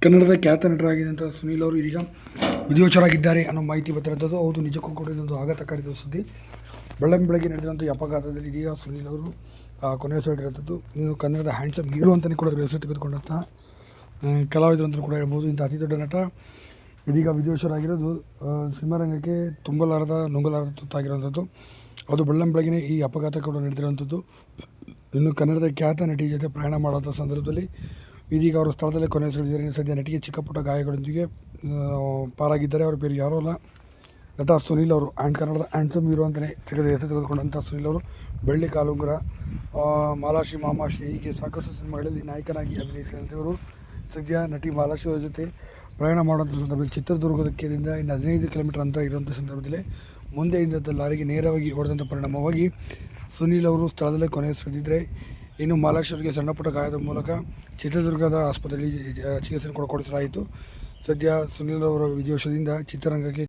ಕನ್ನಡದ ಖ್ಯಾತ ನಟರಾಗಿದ್ದಂಥ ಸುನೀಲ್ ಅವರು ಇದೀಗ ವಿಧಿವಶರಾಗಿದ್ದಾರೆ ಅನ್ನೋ ಮಾಹಿತಿ ಬರ್ತಿರೋದು. ಹೌದು, ನಿಜಕ್ಕೂ ಕೂಡ ಇದೊಂದು ಆಘಾತಕಾರಿ ಸುದ್ದಿ. ಬೆಳಗ್ಗೆ ನಡೆದಂಥ ಈ ಅಪಘಾತದಲ್ಲಿ ಇದೀಗ ಸುನೀಲ್ ಅವರು ಕೊನೆಯುಸಿರೆಳೆದಿರುವಂಥದ್ದು. ನೀವು ಕನ್ನಡದ ಹ್ಯಾಂಡ್ಸಮ್ ಹೀರೋ ಅಂತಲೇ ಕೂಡ ಹೆಸರು ತೆಗೆದುಕೊಂಡಂಥ ಕಲಾವಿದರು ಅಂತಲೂ ಕೂಡ ಹೇಳ್ಬೋದು. ಇಂಥ ಅತಿ ದೊಡ್ಡ ನಟ ಇದೀಗ ವಿಧಿವಶರಾಗಿರೋದು ಸಿನಿಮಾರಂಗಕ್ಕೆ ನುಂಗಲಾರದ ತುತ್ತಾಗಿರುವಂಥದ್ದು. ಅದು ಬೆಳಗ್ಗೆ ಈ ಅಪಘಾತ ಕೂಡ ನಡೆದಿರುವಂಥದ್ದು. ಇನ್ನು ಕನ್ನಡದ ಖ್ಯಾತ ನಟಿ ಜೊತೆ ಪ್ರಯಾಣ ಮಾಡುವಂಥ ಸಂದರ್ಭದಲ್ಲಿ ಇದೀಗ ಅವರು ಸ್ಥಳದಲ್ಲೇ ಕೊನೆಯುಸಿರೆಳೆದಿದ್ದಾರೆ. ಸದ್ಯ ನಟಿಗೆ ಚಿಕ್ಕ ಪುಟ್ಟ ಗಾಯಗಳೊಂದಿಗೆ ಪಾರಾಗಿದ್ದಾರೆ. ಅವ್ರ പേര് ಯಾರೋ ಅಲ್ಲ, ನಟ ಸುನೀಲ್ ಅವರು. ಕನ್ನಡದ ಹ್ಯಾಂಡ್ಸಮ್ ಹೀರೋ ಅಂತಲೇ ಹೆಸರು ತೆಗೆದುಕೊಂಡಂಥ ಸುನೀಲ್ ಅವರು ಬೆಳ್ಳಿ ಕಾಲುಂಗುರ, ಮಾಲಾಶ್ರೀ, ಮಾಮಾಶ್ರೀ ಹೀಗೆ ಸಾಕಷ್ಟು ಸಿನಿಮಾಗಳಲ್ಲಿ ನಾಯಕನಾಗಿ ಅಭಿನಯಿಸಿದಂತೆ ಇವರು ಸದ್ಯ ನಟಿ ಮಾಲಾಶ್ರೀ ಅವರ ಜೊತೆ ಪ್ರಯಾಣ ಮಾಡುವಂಥ ಸಂದರ್ಭದಲ್ಲಿ ಚಿತ್ರದುರ್ಗದಿಂದ ಇನ್ನು 15 ಕಿಲೋಮೀಟರ್ ಅಂತರ ಇರುವಂಥ ಸಂದರ್ಭದಲ್ಲಿ ಮುಂದೆಯಿಂದ ಲಾರಿಗೆ ನೇರವಾಗಿ ಹೊಡೆದಂಥ ಪರಿಣಾಮವಾಗಿ ಸುನೀಲ್ ಅವರು ಸ್ಥಳದಲ್ಲೇ ಕೊನೆಯುಸಿರೆಳೆದಿದ್ದರೆ. ಇನ್ನು ಮಾಲಾಶ್ರೀ ಅವರಿಗೆ ಸಣ್ಣ ಪುಟ್ಟ ಗಾಯದ ಮೂಲಕ ಚಿತ್ರದುರ್ಗದ ಆಸ್ಪತ್ರೆಯಲ್ಲಿ ಚಿಕಿತ್ಸೆ ಕೊಡಿಸಲಾಯಿತು. ಸದ್ಯ ಸುನೀಲ್ ಅವರ ವಿಧಿವಶದಿಂದ ಚಿತ್ರರಂಗಕ್ಕೆ